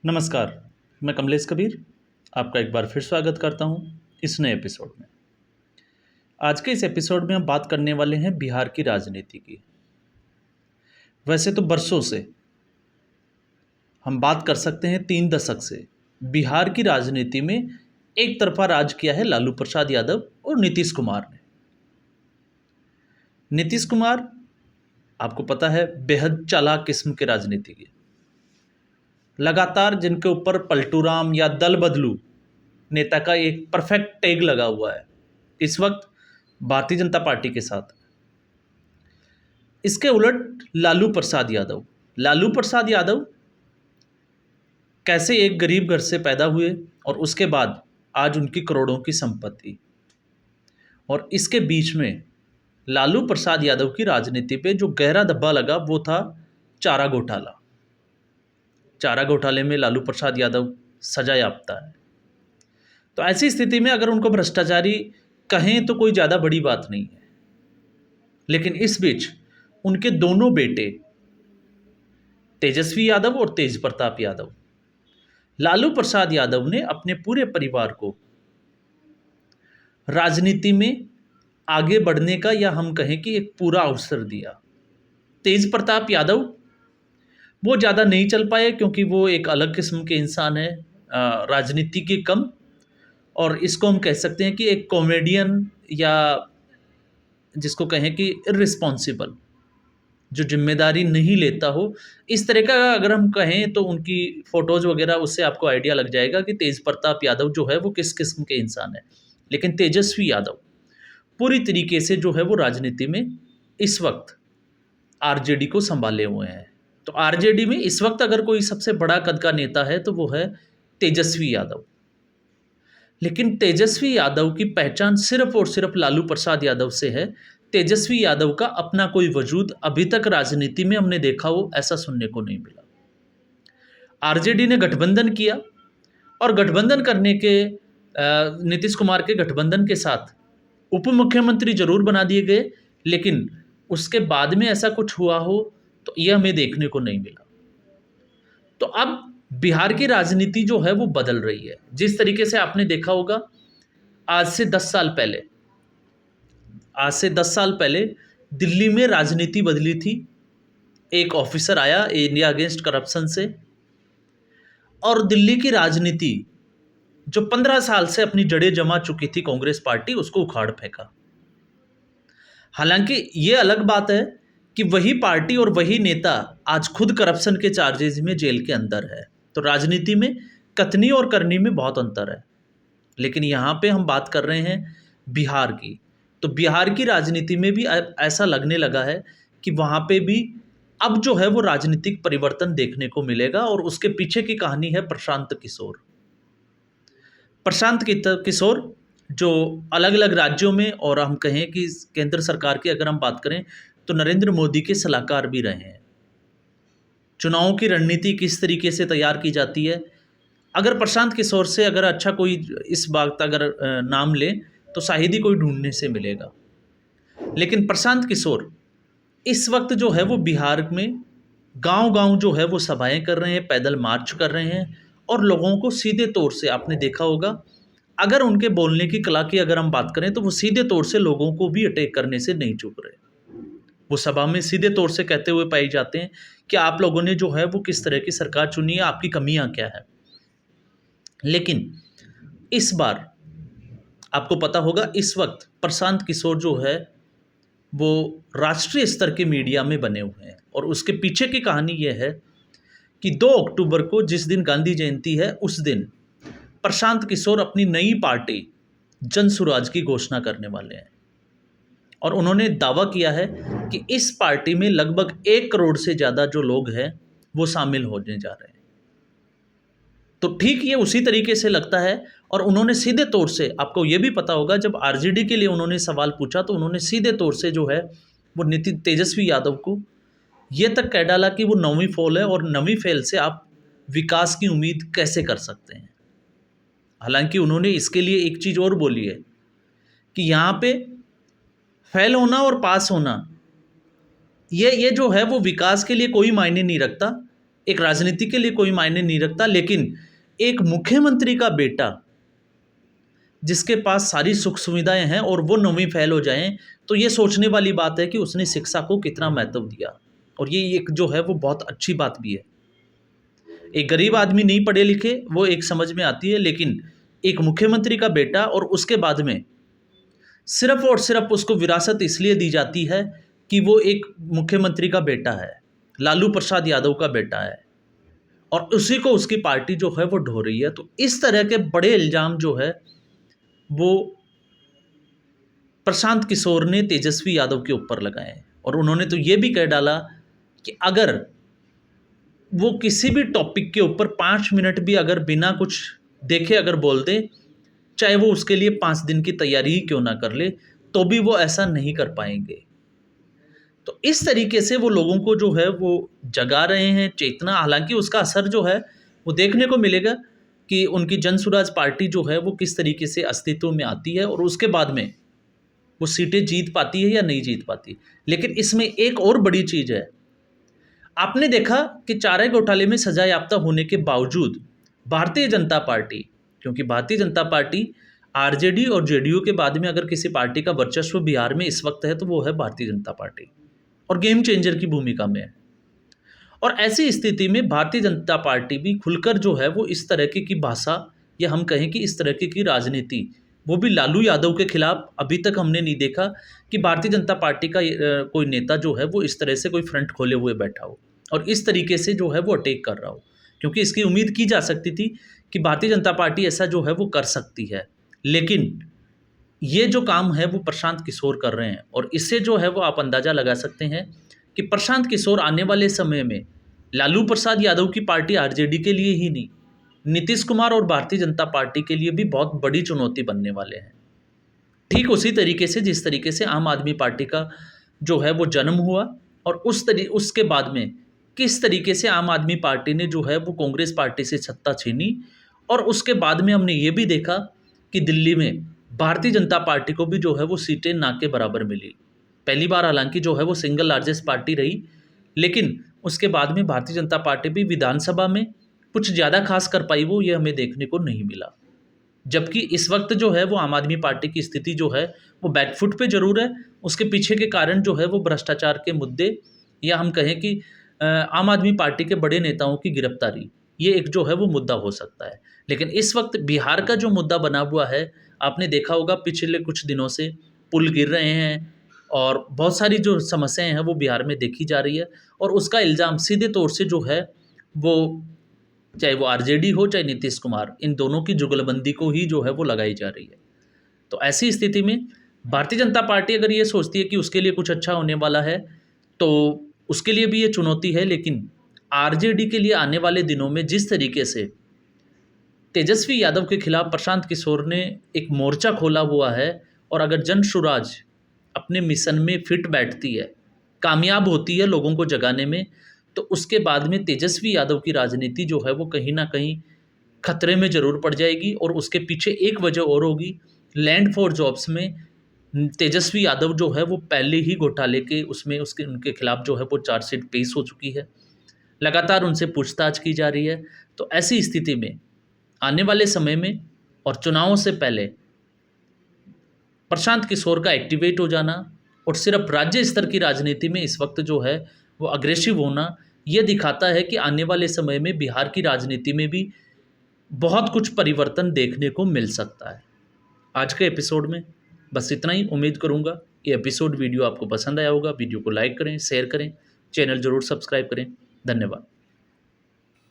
नमस्कार, मैं कमलेश कबीर आपका एक बार फिर स्वागत करता हूं इस नए एपिसोड में। आज के इस एपिसोड में हम बात करने वाले हैं बिहार की राजनीति की। वैसे तो बरसों से हम बात कर सकते हैं 3 दशक से बिहार की राजनीति में एक तरफा राज किया है लालू प्रसाद यादव और नीतीश कुमार ने। नीतीश कुमार आपको पता है बेहद चालाक किस्म के राजनीतिज्ञ, लगातार जिनके ऊपर पलटूराम या दल बदलू नेता का एक परफेक्ट टैग लगा हुआ है, इस वक्त भारतीय जनता पार्टी के साथ। इसके उलट लालू प्रसाद यादव कैसे एक गरीब घर से पैदा हुए और उसके बाद आज उनकी करोड़ों की संपत्ति, और इसके बीच में लालू प्रसाद यादव की राजनीति पे जो गहरा धब्बा लगा वो था चारा घोटाला। चारा घोटाले में लालू प्रसाद यादव सजा याफ्ता है। तो ऐसी स्थिति में अगर उनको भ्रष्टाचारी कहें तो कोई ज़्यादा बड़ी बात नहीं है, लेकिन इस बीच उनके दोनों बेटे तेजस्वी यादव और तेज प्रताप यादव, लालू प्रसाद यादव ने अपने पूरे परिवार को राजनीति में आगे बढ़ने का, या हम कहें कि एक पूरा अवसर दिया। तेज प्रताप यादव वो ज़्यादा नहीं चल पाए क्योंकि वो एक अलग किस्म के इंसान है, राजनीति के कम, और इसको हम कह सकते हैं कि एक कॉमेडियन, या जिसको कहें कि इर्रिस्पॉन्सिबल, जो जिम्मेदारी नहीं लेता हो, इस तरह का अगर हम कहें तो उनकी फ़ोटोज़ वगैरह उससे आपको आइडिया लग जाएगा कि तेज प्रताप यादव जो है वो किस किस्म के इंसान है। लेकिन तेजस्वी यादव पूरी तरीके से जो है वो राजनीति में इस वक्त आरजेडी को संभाले हुए हैं। तो आरजेडी में इस वक्त अगर कोई सबसे बड़ा कद का नेता है तो वो है तेजस्वी यादव। लेकिन तेजस्वी यादव की पहचान सिर्फ और सिर्फ लालू प्रसाद यादव से है। तेजस्वी यादव का अपना कोई वजूद अभी तक राजनीति में हमने देखा हो ऐसा सुनने को नहीं मिला। आरजेडी ने गठबंधन किया और गठबंधन करने के नीतीश कुमार के गठबंधन के साथ उप मुख्यमंत्री जरूर बना दिए गए, लेकिन उसके बाद में ऐसा कुछ हुआ हो तो यह हमें देखने को नहीं मिला। तो अब बिहार की राजनीति जो है वो बदल रही है। जिस तरीके से आपने देखा होगा आज से 10 साल पहले दिल्ली में राजनीति बदली थी। एक ऑफिसर आया इंडिया अगेंस्ट करप्शन से, और दिल्ली की राजनीति जो 15 साल से अपनी जड़ें जमा चुकी थी कांग्रेस पार्टी, उसको उखाड़ फेंका। हालांकि ये अलग बात है कि वही पार्टी और वही नेता आज खुद करप्शन के चार्जेस में जेल के अंदर है। तो राजनीति में कथनी और करनी में बहुत अंतर है। लेकिन यहाँ पे हम बात कर रहे हैं बिहार की, तो बिहार की राजनीति में भी ऐसा लगने लगा है कि वहाँ पे भी अब जो है वो राजनीतिक परिवर्तन देखने को मिलेगा, और उसके पीछे की कहानी है प्रशांत किशोर जो अलग अलग राज्यों में, और हम कहें कि केंद्र सरकार की अगर हम बात करें तो नरेंद्र मोदी के सलाहकार भी रहे हैं। चुनावों की रणनीति किस तरीके से तैयार की जाती है, अगर प्रशांत किशोर से अगर अच्छा कोई इस बात अगर नाम ले तो शायद ही कोई ढूंढने से मिलेगा। लेकिन प्रशांत किशोर इस वक्त जो है वो बिहार में गांव-गांव जो है वो सभाएं कर रहे हैं, पैदल मार्च कर रहे हैं, और लोगों को सीधे तौर से आपने देखा होगा, अगर उनके बोलने की कला की अगर हम बात करें तो वो सीधे तौर से लोगों को भी अटैक करने से नहीं चूक रहे। वो सभा में सीधे तौर से कहते हुए पाए जाते हैं कि आप लोगों ने जो है वो किस तरह की सरकार चुनी है, आपकी कमियां क्या है। लेकिन इस बार आपको पता होगा इस वक्त प्रशांत किशोर जो है वो राष्ट्रीय स्तर के मीडिया में बने हुए हैं, और उसके पीछे की कहानी यह है कि 2 अक्टूबर को जिस दिन गांधी जयंती है उस दिन प्रशांत किशोर अपनी नई पार्टी जन सुराज की घोषणा करने वाले हैं, और उन्होंने दावा किया है कि इस पार्टी में लगभग 1 करोड़ से ज़्यादा जो लोग हैं वो शामिल होने जा रहे हैं। तो ठीक ये उसी तरीके से लगता है, और उन्होंने सीधे तौर से, आपको ये भी पता होगा जब आरजेडी के लिए उन्होंने सवाल पूछा तो उन्होंने सीधे तौर से जो है वो तेजस्वी यादव को ये तक कह डाला कि वो 9वीं फेल है, और 9वीं फेल से आप विकास की उम्मीद कैसे कर सकते हैं। हालांकि उन्होंने इसके लिए एक चीज़ और बोली है कि यहाँ पे फेल होना और पास होना ये जो है वो विकास के लिए कोई मायने नहीं रखता, एक राजनीति के लिए कोई मायने नहीं रखता, लेकिन एक मुख्यमंत्री का बेटा जिसके पास सारी सुख सुविधाएं हैं और वो 9वीं फेल हो जाएं, तो ये सोचने वाली बात है कि उसने शिक्षा को कितना महत्व दिया। और ये एक जो है वो बहुत अच्छी बात भी है। एक गरीब आदमी नहीं पढ़े लिखे वो एक समझ में आती है, लेकिन एक मुख्यमंत्री का बेटा और उसके बाद में सिर्फ और सिर्फ उसको विरासत इसलिए दी जाती है कि वो एक मुख्यमंत्री का बेटा है, लालू प्रसाद यादव का बेटा है, और उसी को उसकी पार्टी जो है वो ढो रही है। तो इस तरह के बड़े इल्ज़ाम जो है वो प्रशांत किशोर ने तेजस्वी यादव के ऊपर लगाए, और उन्होंने तो ये भी कह डाला कि अगर वो किसी भी टॉपिक के ऊपर 5 मिनट भी अगर बिना कुछ देखे अगर बोल दे, चाहे वो उसके लिए 5 दिन की तैयारी ही क्यों ना कर ले, तो भी वो ऐसा नहीं कर पाएंगे। तो इस तरीके से वो लोगों को जो है वो जगा रहे हैं चेतना। हालांकि उसका असर जो है वो देखने को मिलेगा कि उनकी जन स्वराज पार्टी जो है वो किस तरीके से अस्तित्व में आती है और उसके बाद में वो सीटें जीत पाती है या नहीं जीत पाती। लेकिन इसमें एक और बड़ी चीज़ है, आपने देखा कि चारा घोटाले में सजा याफ्ता होने के बावजूद भारतीय जनता पार्टी, क्योंकि भारतीय जनता पार्टी आरजेडी और जेडीयू के बाद में अगर किसी पार्टी का वर्चस्व बिहार में इस वक्त है तो वो है भारतीय जनता पार्टी, और गेम चेंजर की भूमिका में है। और ऐसी स्थिति में भारतीय जनता पार्टी भी खुलकर जो है वो इस तरह की भाषा, या हम कहें कि इस तरह की राजनीति, वो भी लालू यादव के खिलाफ अभी तक हमने नहीं देखा कि भारतीय जनता पार्टी का कोई नेता जो है वो इस तरह से कोई फ्रंट खोले हुए बैठा हो और इस तरीके से जो है वो अटैक कर रहा हो, क्योंकि इसकी उम्मीद की जा सकती थी कि भारतीय जनता पार्टी ऐसा जो है वो कर सकती है। लेकिन ये जो काम है वो प्रशांत किशोर कर रहे हैं, और इससे जो है वो आप अंदाज़ा लगा सकते हैं कि प्रशांत किशोर आने वाले समय में लालू प्रसाद यादव की पार्टी आरजेडी के लिए ही नहीं, नीतीश कुमार और भारतीय जनता पार्टी के लिए भी बहुत बड़ी चुनौती बनने वाले हैं। ठीक उसी तरीके से जिस तरीके से आम आदमी पार्टी का जो है वो जन्म हुआ, और उसके बाद में किस तरीके से आम आदमी पार्टी ने जो है वो कांग्रेस पार्टी से सत्ता छीनी, और उसके बाद में हमने ये भी देखा कि दिल्ली में भारतीय जनता पार्टी को भी जो है वो सीटें ना के बराबर मिली। पहली बार हालांकि जो है वो सिंगल लार्जेस्ट पार्टी रही, लेकिन उसके बाद में भारतीय जनता पार्टी भी विधानसभा में कुछ ज़्यादा खास कर पाई वो ये हमें देखने को नहीं मिला। जबकि इस वक्त जो है वो आम आदमी पार्टी की स्थिति जो है वो बैकफुट पे जरूर है। उसके पीछे के कारण जो है वो भ्रष्टाचार के मुद्दे, या हम कहें कि आम आदमी पार्टी के बड़े नेताओं की गिरफ्तारी, ये एक जो है वो मुद्दा हो सकता है। लेकिन इस वक्त बिहार का जो मुद्दा बना हुआ है, आपने देखा होगा पिछले कुछ दिनों से पुल गिर रहे हैं और बहुत सारी जो समस्याएं हैं वो बिहार में देखी जा रही है, और उसका इल्ज़ाम सीधे तौर से जो है वो चाहे वो आरजेडी हो चाहे नीतीश कुमार, इन दोनों की जुगलबंदी को ही जो है वो लगाई जा रही है। तो ऐसी स्थिति में भारतीय जनता पार्टी अगर ये सोचती है कि उसके लिए कुछ अच्छा होने वाला है तो उसके लिए भी ये चुनौती है। लेकिन आरजेडी के लिए आने वाले दिनों में जिस तरीके से तेजस्वी यादव के खिलाफ प्रशांत किशोर ने एक मोर्चा खोला हुआ है, और अगर जन स्वराज अपने मिशन में फिट बैठती है, कामयाब होती है लोगों को जगाने में, तो उसके बाद में तेजस्वी यादव की राजनीति जो है वो कहीं ना कहीं खतरे में ज़रूर पड़ जाएगी। और उसके पीछे एक वजह और होगी, लैंड फॉर जॉब्स में तेजस्वी यादव जो है वो पहले ही घोटाले के उसमें उनके खिलाफ जो है वो चार्जशीट पेश हो चुकी है, लगातार उनसे पूछताछ की जा रही है। तो ऐसी स्थिति में आने वाले समय में और चुनावों से पहले प्रशांत किशोर का एक्टिवेट हो जाना और सिर्फ राज्य स्तर की राजनीति में इस वक्त जो है वो अग्रेसिव होना, ये दिखाता है कि आने वाले समय में बिहार की राजनीति में भी बहुत कुछ परिवर्तन देखने को मिल सकता है। आज के एपिसोड में बस इतना ही। उम्मीद करूंगा ये एपिसोड वीडियो आपको पसंद आया होगा। वीडियो को लाइक करें, शेयर करें, चैनल ज़रूर सब्सक्राइब करें। धन्यवाद।